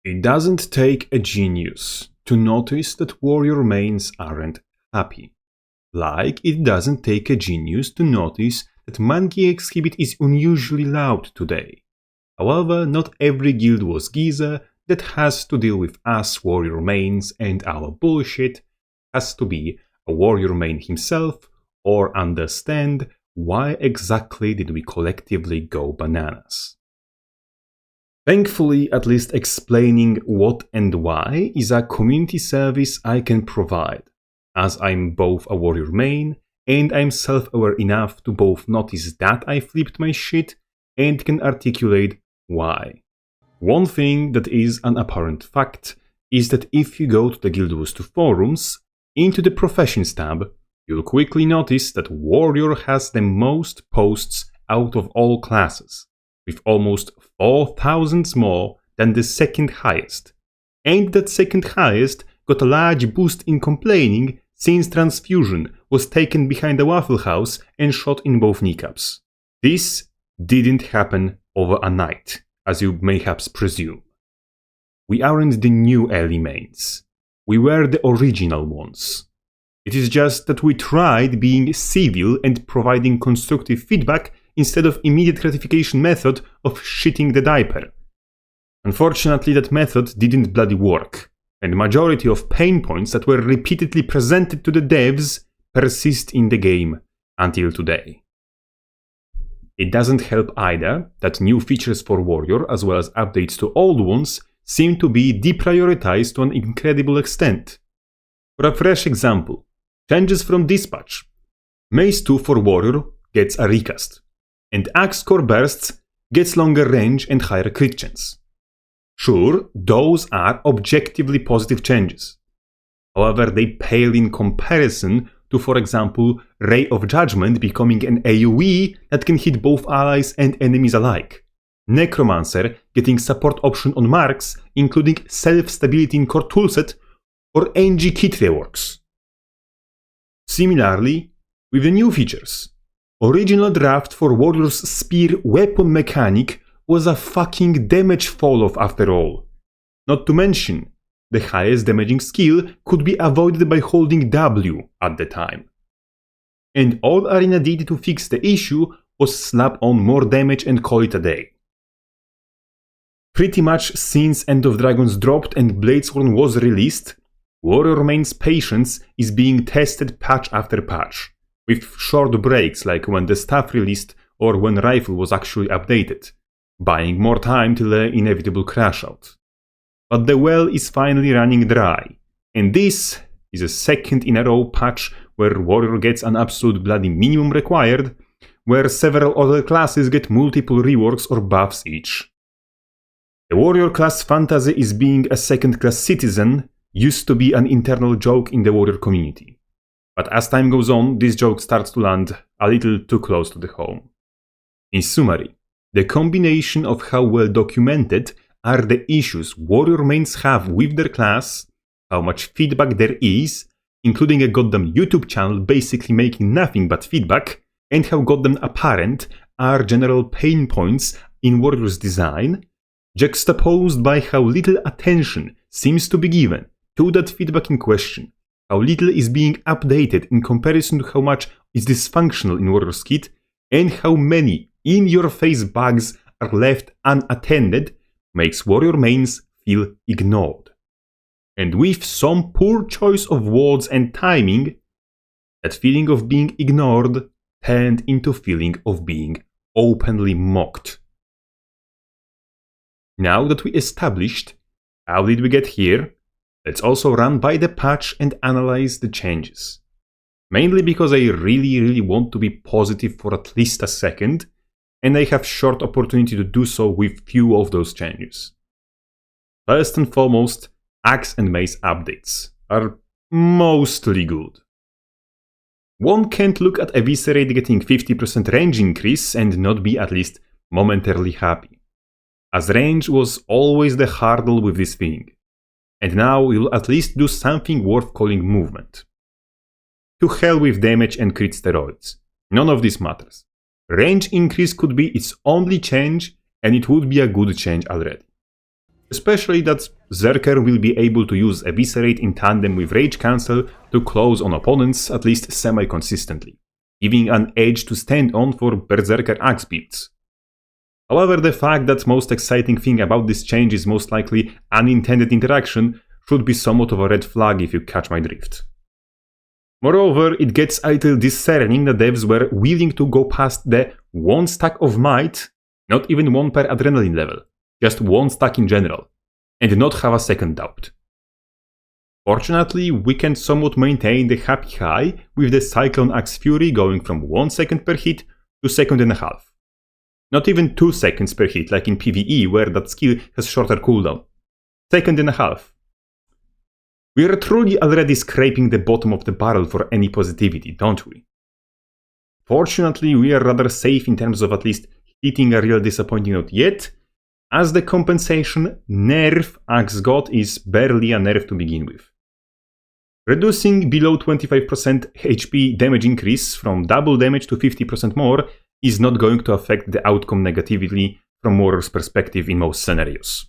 It doesn't take a genius to notice that warrior mains aren't happy. Like it doesn't take a genius to notice that monkey exhibit is unusually loud today. However, not every guild was Giza that has to deal with us warrior mains, and our bullshit has to be a warrior main himself or understand why exactly did we collectively go bananas. Thankfully, at least explaining what and why is a community service I can provide, as I'm both a warrior main and I'm self-aware enough to both notice that I flipped my shit and can articulate why. One thing that is an apparent fact is that if you go to the GW2 forums, into the professions tab, you'll quickly notice that warrior has the most posts out of all classes, with almost 4,000 more than the second highest. And that second highest got a large boost in complaining since Transfusion was taken behind a Waffle House and shot in both kneecaps. This didn't happen over a night, as you mayhaps presume. We aren't the new early mains. We were the original ones. It is just that we tried being civil and providing constructive feedback instead of immediate gratification method of shitting the diaper. Unfortunately, that method didn't bloody work, and the majority of pain points that were repeatedly presented to the devs persist in the game until today. It doesn't help either that new features for Warrior as well as updates to old ones seem to be deprioritized to an incredible extent. For a fresh example, changes from Dispatch. Mace 2 for Warrior gets a recast, and Axe Core Bursts gets longer range and higher crit chance. Sure, those are objectively positive changes. However, they pale in comparison to, for example, Ray of Judgment becoming an AoE that can hit both allies and enemies alike, Necromancer getting support option on marks, including self-stability in core toolset, or NG kit reworks. Similarly, with the new features, original draft for Warrior's Spear weapon mechanic was a fucking damage fall-off after all. Not to mention, the highest damaging skill could be avoided by holding W at the time. And all Arena did to fix the issue was slap on more damage and call it a day. Pretty much since End of Dragons dropped and Bladesworn was released, Warrior main's patience is being tested patch after patch, with short breaks like when the staff released or when Rifle was actually updated, buying more time till the inevitable crash out. But the well is finally running dry, and this is a second in a row patch where Warrior gets an absolute bloody minimum required, where several other classes get multiple reworks or buffs each. The Warrior class fantasy is being a second-class citizen used to be an internal joke in the Warrior community. But as time goes on, this joke starts to land a little too close to the home. In summary, the combination of how well documented are the issues Warrior mains have with their class, how much feedback there is, including a goddamn YouTube channel basically making nothing but feedback, and how goddamn apparent are general pain points in Warrior's design, juxtaposed by how little attention seems to be given to that feedback in question, how little is being updated in comparison to how much is dysfunctional in Warrior's kit, and how many in-your-face bugs are left unattended, makes Warrior mains feel ignored. And with some poor choice of words and timing, that feeling of being ignored turned into feeling of being openly mocked. Now that we established how did we get here, let's also run by the patch and analyze the changes. Mainly because I really want to be positive for at least a second, and I have short opportunity to do so with few of those changes. First and foremost, Axe and Mace updates are mostly good. One can't look at Eviscerate getting 50% range increase and not be at least momentarily happy, as range was always the hurdle with this thing, and now you'll at least do something worth calling movement. To hell with damage and crit steroids, none of this matters. Range increase could be its only change, and it would be a good change already. especially that Zerker will be able to use Eviscerate in tandem with Rage Cancel to close on opponents at least semi-consistently, giving an edge to stand on for Berserker Axe builds. However, the fact that most exciting thing about this change is most likely unintended interaction should be somewhat of a red flag if you catch my drift. Moreover, it gets a little discerning that devs were willing to go past the 1 stack of might, not even 1 per adrenaline level, just 1 stack in general, and not have a second doubt. Fortunately, we can somewhat maintain the happy high with the Cyclone Axe Fury going from 1 second per hit to 1.5 seconds. Not even 2 seconds per hit like in PvE where that skill has shorter cooldown. 1.5 seconds. We are truly already scraping the bottom of the barrel for any positivity, don't we? Fortunately, we are rather safe in terms of at least hitting a real disappointing note yet, as the compensation nerf Axe God is barely a nerf to begin with. Reducing below 25% HP damage increase from double damage to 50% more is not going to affect the outcome negatively from Warrior's perspective in most scenarios.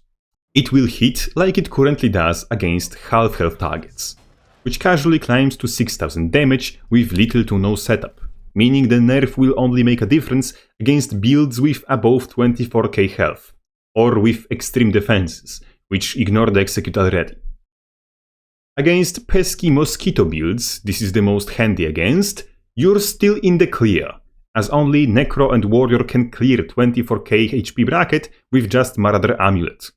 It will hit like it currently does against half-health targets, which casually climbs to 6000 damage with little to no setup, meaning the nerf will only make a difference against builds with above 24k health, or with extreme defenses, which ignore the execute already. Against pesky mosquito builds, this is the most handy against, you're still in the clear, as only Necro and Warrior can clear 24k HP bracket with just Marauder Amulet.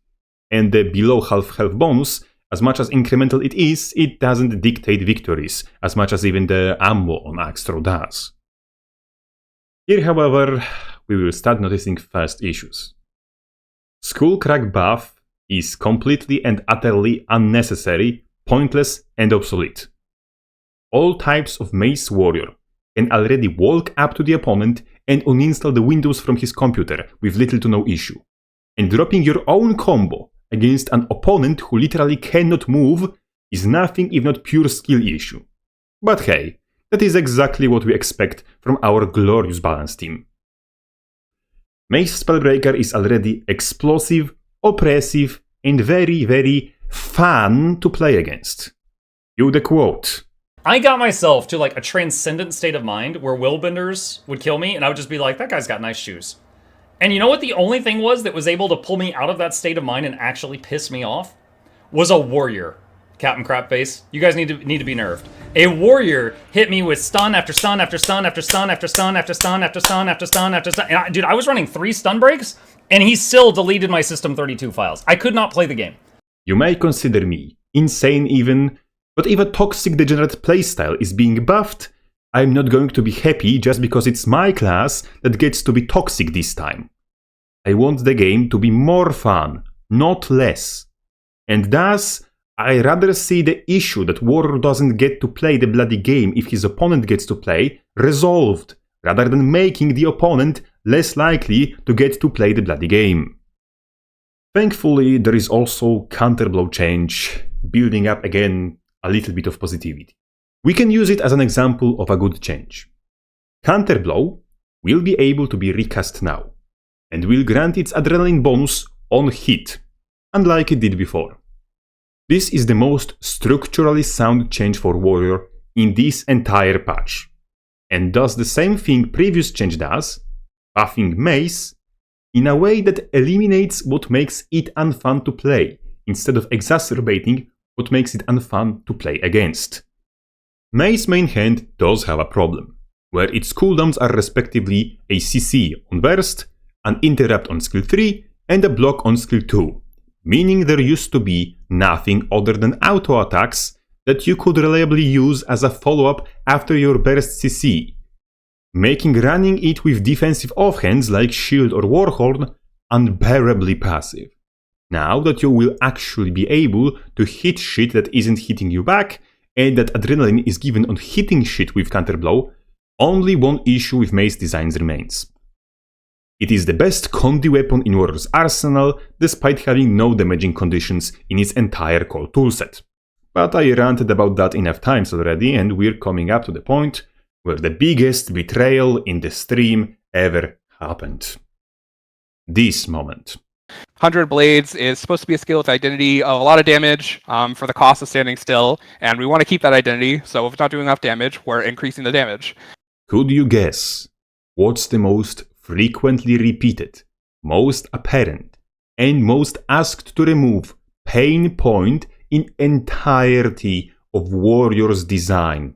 And the below half health bonus, as much as incremental it is, it doesn't dictate victories, as much as even the ammo on Axe Throw does. Here, however, we will start noticing first issues. Skullcrack buff is completely and utterly unnecessary, pointless, and obsolete. All types of Mace Warrior can already walk up to the opponent and uninstall the Windows from his computer with little to no issue. And dropping your own combo against an opponent who literally cannot move is nothing if not pure skill issue. But hey, that is exactly what we expect from our glorious balance team. Mace Spellbreaker is already explosive, oppressive, and very, very fun to play against. Cue the quote. I got myself to like a transcendent state of mind where Willbenders would kill me and I would just be like, that guy's got nice shoes. And you know what the only thing was that was able to pull me out of that state of mind and actually piss me off? Was a Warrior. Captain Crapface, you guys need to be nerfed. A Warrior hit me with stun after stun after stun after stun after stun after stun after stun after stun after stun. And dude, I was running 3 stun breaks and he still deleted my System32 files. I could not play the game. You may consider me insane even, but if a toxic degenerate playstyle is being buffed, I'm not going to be happy just because it's my class that gets to be toxic this time. I want the game to be more fun, not less. And thus, I rather see the issue that Warrior doesn't get to play the bloody game if his opponent gets to play resolved, rather than making the opponent less likely to get to play the bloody game. Thankfully, there is also counterblow change, building up again a little bit of positivity. We can use it as an example of a good change. Counterblow will be able to be recast now, and will grant its adrenaline bonus on hit, unlike it did before. This is the most structurally sound change for Warrior in this entire patch, and does the same thing previous change does, buffing Mace, in a way that eliminates what makes it unfun to play, instead of exacerbating what makes it unfun to play against. Mace main hand does have a problem, where its cooldowns are respectively a CC on burst, an interrupt on skill 3, and a block on skill 2, meaning there used to be nothing other than auto attacks that you could reliably use as a follow-up after your burst CC, making running it with defensive offhands like Shield or Warhorn unbearably passive. Now that you will actually be able to hit shit that isn't hitting you back, and that adrenaline is given on hitting shit with counterblow, only one issue with Mace designs remains. It is the best Condi weapon in Warrior's arsenal, despite having no damaging conditions in its entire core toolset. But I ranted about that enough times already, and we're coming up to the point where the biggest betrayal in the stream ever happened. This moment. 100 blades is supposed to be a skill with identity of a lot of damage for the cost of standing still, and we want to keep that identity, so if it's not doing enough damage, we're increasing the damage. Could you guess what's the most frequently repeated, most apparent, and most asked to remove pain point in entirety of Warrior's design?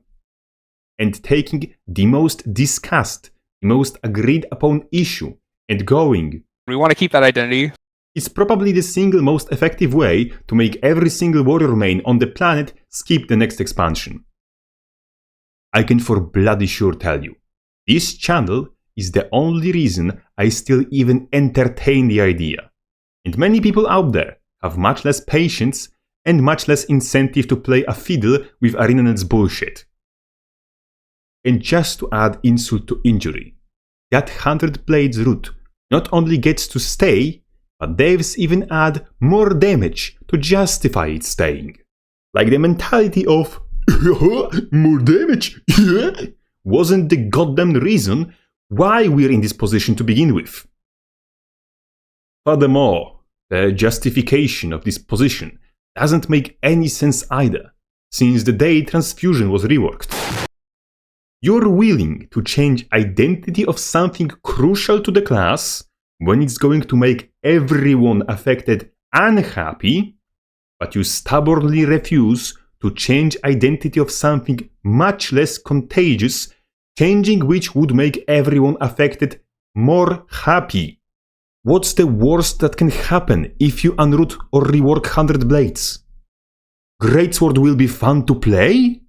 And taking the most discussed, the most agreed upon issue and going, we want to keep that identity. It's probably the single most effective way to make every single warrior main on the planet skip the next expansion. I can for bloody sure tell you, this channel is the only reason I still even entertain the idea. And many people out there have much less patience and much less incentive to play a fiddle with ArenaNet's bullshit. And just to add insult to injury, that 100 blades route not only gets to stay, but devs even add more damage to justify it staying. Like the mentality of more damage wasn't the goddamn reason why we're in this position to begin with. Furthermore, the justification of this position doesn't make any sense either, since the day transfusion was reworked. You're willing to change identity of something crucial to the class when it's going to make everyone affected unhappy, but you stubbornly refuse to change identity of something much less contagious, changing which would make everyone affected more happy. What's the worst that can happen if you unroot or rework 100 blades? Greatsword will be fun to play?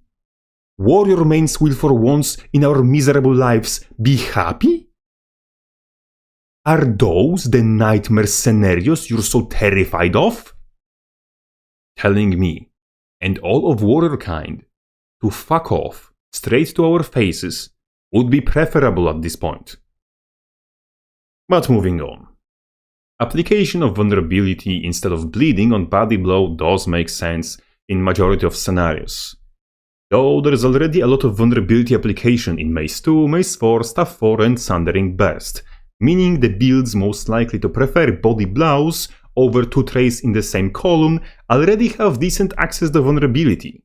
Warrior mains will for once in our miserable lives be happy? Are those the nightmare scenarios you're so terrified of? Telling me, and all of warrior kind, to fuck off straight to our faces would be preferable at this point. But moving on. Application of vulnerability instead of bleeding on body blow does make sense in majority of scenarios. Though there is already a lot of vulnerability application in Mace 2, Mace 4, Staff 4 and Sundering Burst, meaning the builds most likely to prefer body blows over 2 trays in the same column already have decent access to vulnerability.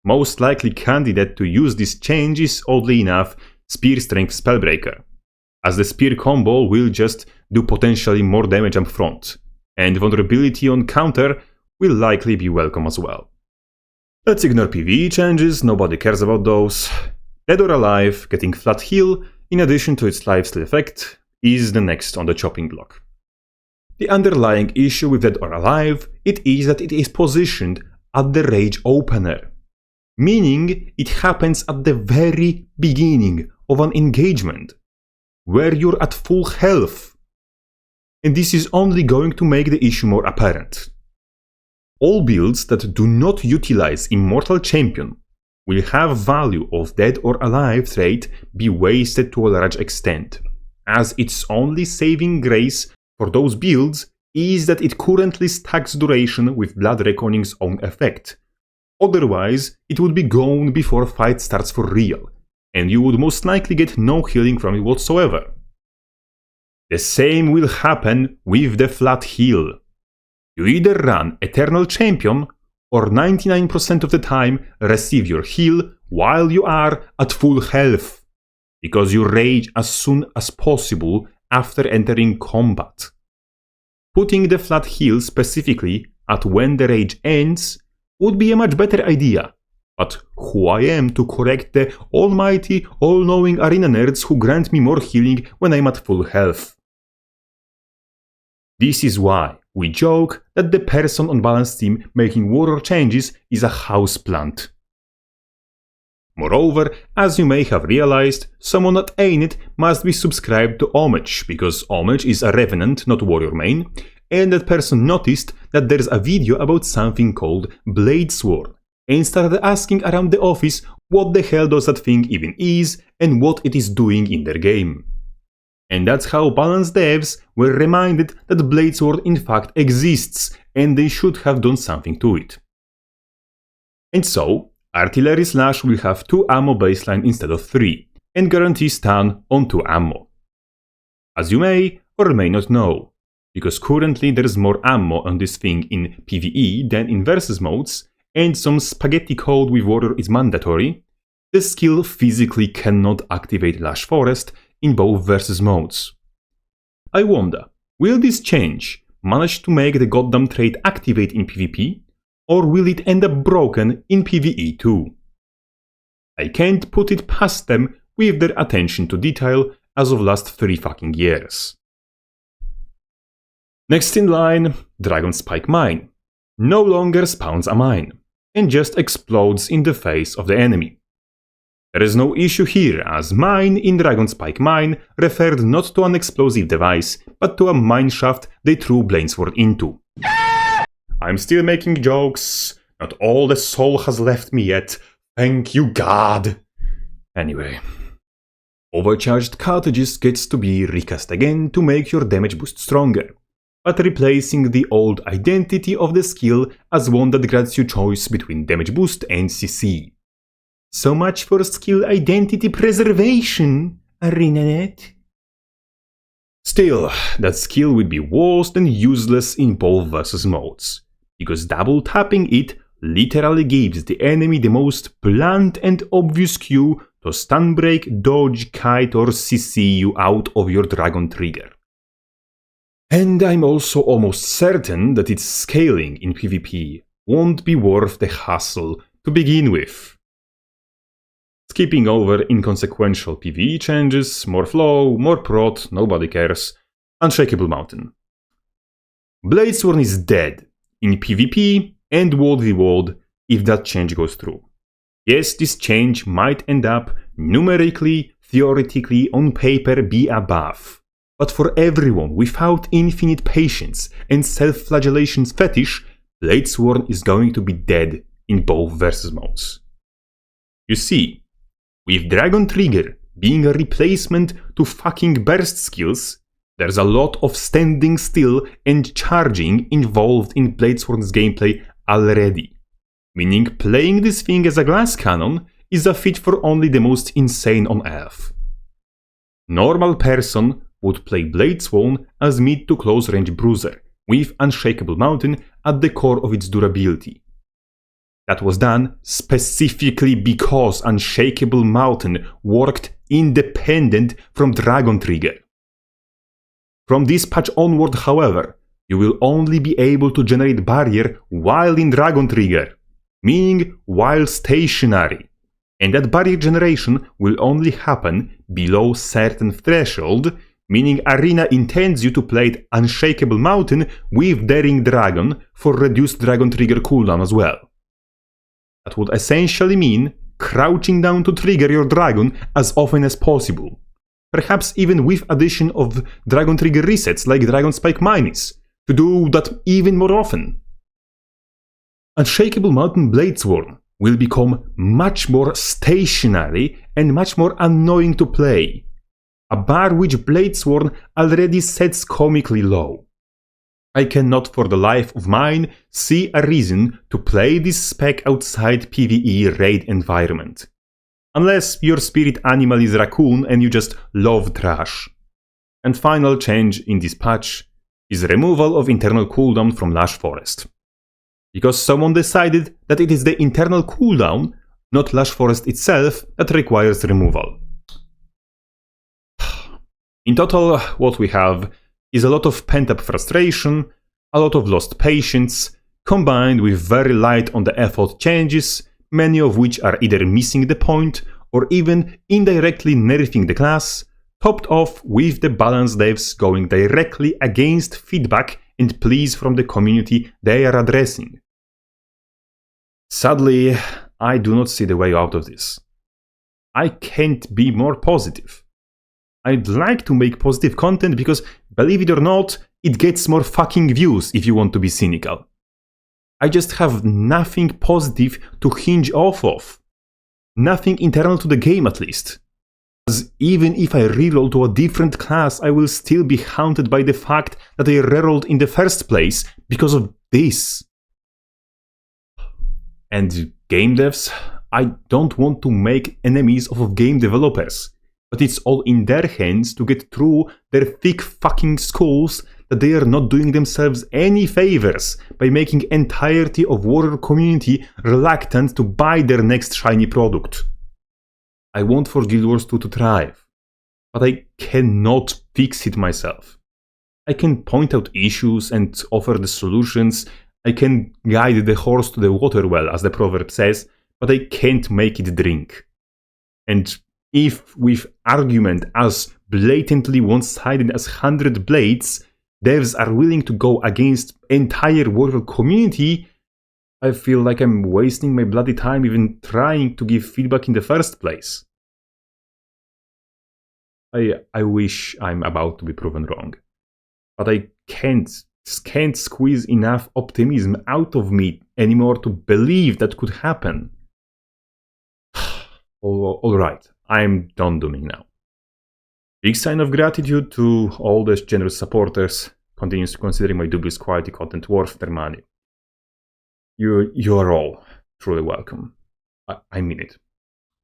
Most likely candidate to use this change is, oddly enough, Spear Strength Spellbreaker, as the spear combo will just do potentially more damage up front, and vulnerability on counter will likely be welcome as well. Let's ignore PvE changes, nobody cares about those. Dead or Alive getting flat heal, in addition to its lifesteal effect, is the next on the chopping block. The underlying issue with Dead or Alive it is that it is positioned at the rage opener, meaning it happens at the very beginning of an engagement, where you're at full health. And this is only going to make the issue more apparent. All builds that do not utilize Immortal Champion will have value of Dead or Alive trait be wasted to a large extent, as its only saving grace for those builds is that it currently stacks duration with Blood Reckoning's own effect. Otherwise, it would be gone before fight starts for real, and you would most likely get no healing from it whatsoever. The same will happen with the flat heal. You either run Eternal Champion or 99% of the time receive your heal while you are at full health, because you rage as soon as possible after entering combat. Putting the flat heal specifically at when the rage ends would be a much better idea, but who I am to correct the almighty, all-knowing arena nerds who grant me more healing when I'm at full health. This is why we joke that the person on balance team making warrior changes is a houseplant. Moreover, as you may have realized, someone at Ainit must be subscribed to Homage, because Homage is a Revenant, not warrior main, and that person noticed that there's a video about something called Bladesworn, and started asking around the office what the hell does that thing even is, and what it is doing in their game. And that's how balanced devs were reminded that Bladesworn in fact exists, and they should have done something to it. And so, Artillery Slash will have 2 ammo baseline instead of 3, and guarantee stun on 2 ammo. As you may or may not know, because currently there's more ammo on this thing in PvE than in versus modes, and some spaghetti code with Warrior is mandatory, the skill physically cannot activate Lush Forest in both versus modes. I wonder, will this change manage to make the goddamn trait activate in PvP, or will it end up broken in PvE too? I can't put it past them with their attention to detail as of last 3 fucking years. Next in line, Dragon Spike Mine. No longer spawns a mine, and just explodes in the face of the enemy. There is no issue here, as mine in Dragon Spike Mine referred not to an explosive device, but to a mineshaft they threw Bladesworn into. I'm still making jokes, not all the soul has left me yet, thank you God! Anyway. Overcharged cartridges gets to be recast again to make your damage boost stronger, but replacing the old identity of the skill as one that grants you choice between damage boost and CC. So much for skill identity preservation, ArenaNet. Still, that skill would be worse than useless in both versus modes, because double tapping it literally gives the enemy the most blunt and obvious cue to stun break, dodge, kite or CC you out of your dragon trigger. And I'm also almost certain that its scaling in PvP won't be worth the hassle to begin with. Skipping over inconsequential PvE changes, more flow, more prot, nobody cares, Unshakable Mountain. Bladesworn is dead in PvP and World v World if that change goes through. Yes, this change might end up numerically, theoretically, on paper be a buff. But for everyone without infinite patience and self-flagellation's fetish, Bladesworn is going to be dead in both versus modes. You see, with Dragon Trigger being a replacement to fucking burst skills, there's a lot of standing still and charging involved in Bladesworn's gameplay already, meaning playing this thing as a glass cannon is a feat for only the most insane on earth. Normal person would play Bladesworn as mid to close range bruiser, with Unshakable Mountain at the core of its durability. That was done specifically because Unshakable Mountain worked independent from Dragon Trigger. From this patch onward, however, you will only be able to generate barrier while in Dragon Trigger, meaning while stationary, and that barrier generation will only happen below certain threshold, meaning Arena intends you to play Unshakable Mountain with Daring Dragon for reduced Dragon Trigger cooldown as well. That would essentially mean crouching down to trigger your dragon as often as possible, perhaps even with addition of Dragon Trigger resets like Dragon Spike Mine is, to do that even more often. Unshakable Mountain Bladesworn will become much more stationary and much more annoying to play, a bar which Bladesworn already sets comically low. I cannot for the life of mine see a reason to play this spec outside PvE raid environment. Unless your spirit animal is raccoon and you just love trash. And final change in this patch is removal of internal cooldown from Lush Forest. Because someone decided that it is the internal cooldown, not Lush Forest itself, that requires removal. In total, what we have is a lot of pent-up frustration, a lot of lost patience, combined with very light on the effort changes, many of which are either missing the point or even indirectly nerfing the class, topped off with the balance devs going directly against feedback and pleas from the community they are addressing. Sadly, I do not see the way out of this. I can't be more positive. I'd like to make positive content because, believe it or not, it gets more fucking views if you want to be cynical. I just have nothing positive to hinge off of. Nothing internal to the game at least. As even if I reroll to a different class, I will still be haunted by the fact that I rerolled in the first place because of this. And game devs, I don't want to make enemies of game developers, but it's all in their hands to get through their thick fucking skulls that they are not doing themselves any favors by making entirety of warrior community reluctant to buy their next shiny product. I want for Guild Wars 2 to thrive, but I cannot fix it myself. I can point out issues and offer the solutions. I can guide the horse to the water well, as the proverb says, but I can't make it drink. And if with argument as blatantly one-sided as 100 Blades, devs are willing to go against entire warrior community, I feel like I'm wasting my bloody time even trying to give feedback in the first place. I wish I'm about to be proven wrong, but I can't squeeze enough optimism out of me anymore to believe that could happen. Alright, I'm done dooming now. Big sign of gratitude to all the generous supporters, continues to considering my dubious quality content worth their money. You're all truly welcome. I mean it.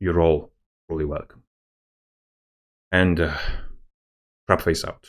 You're all truly welcome. And Crapface out.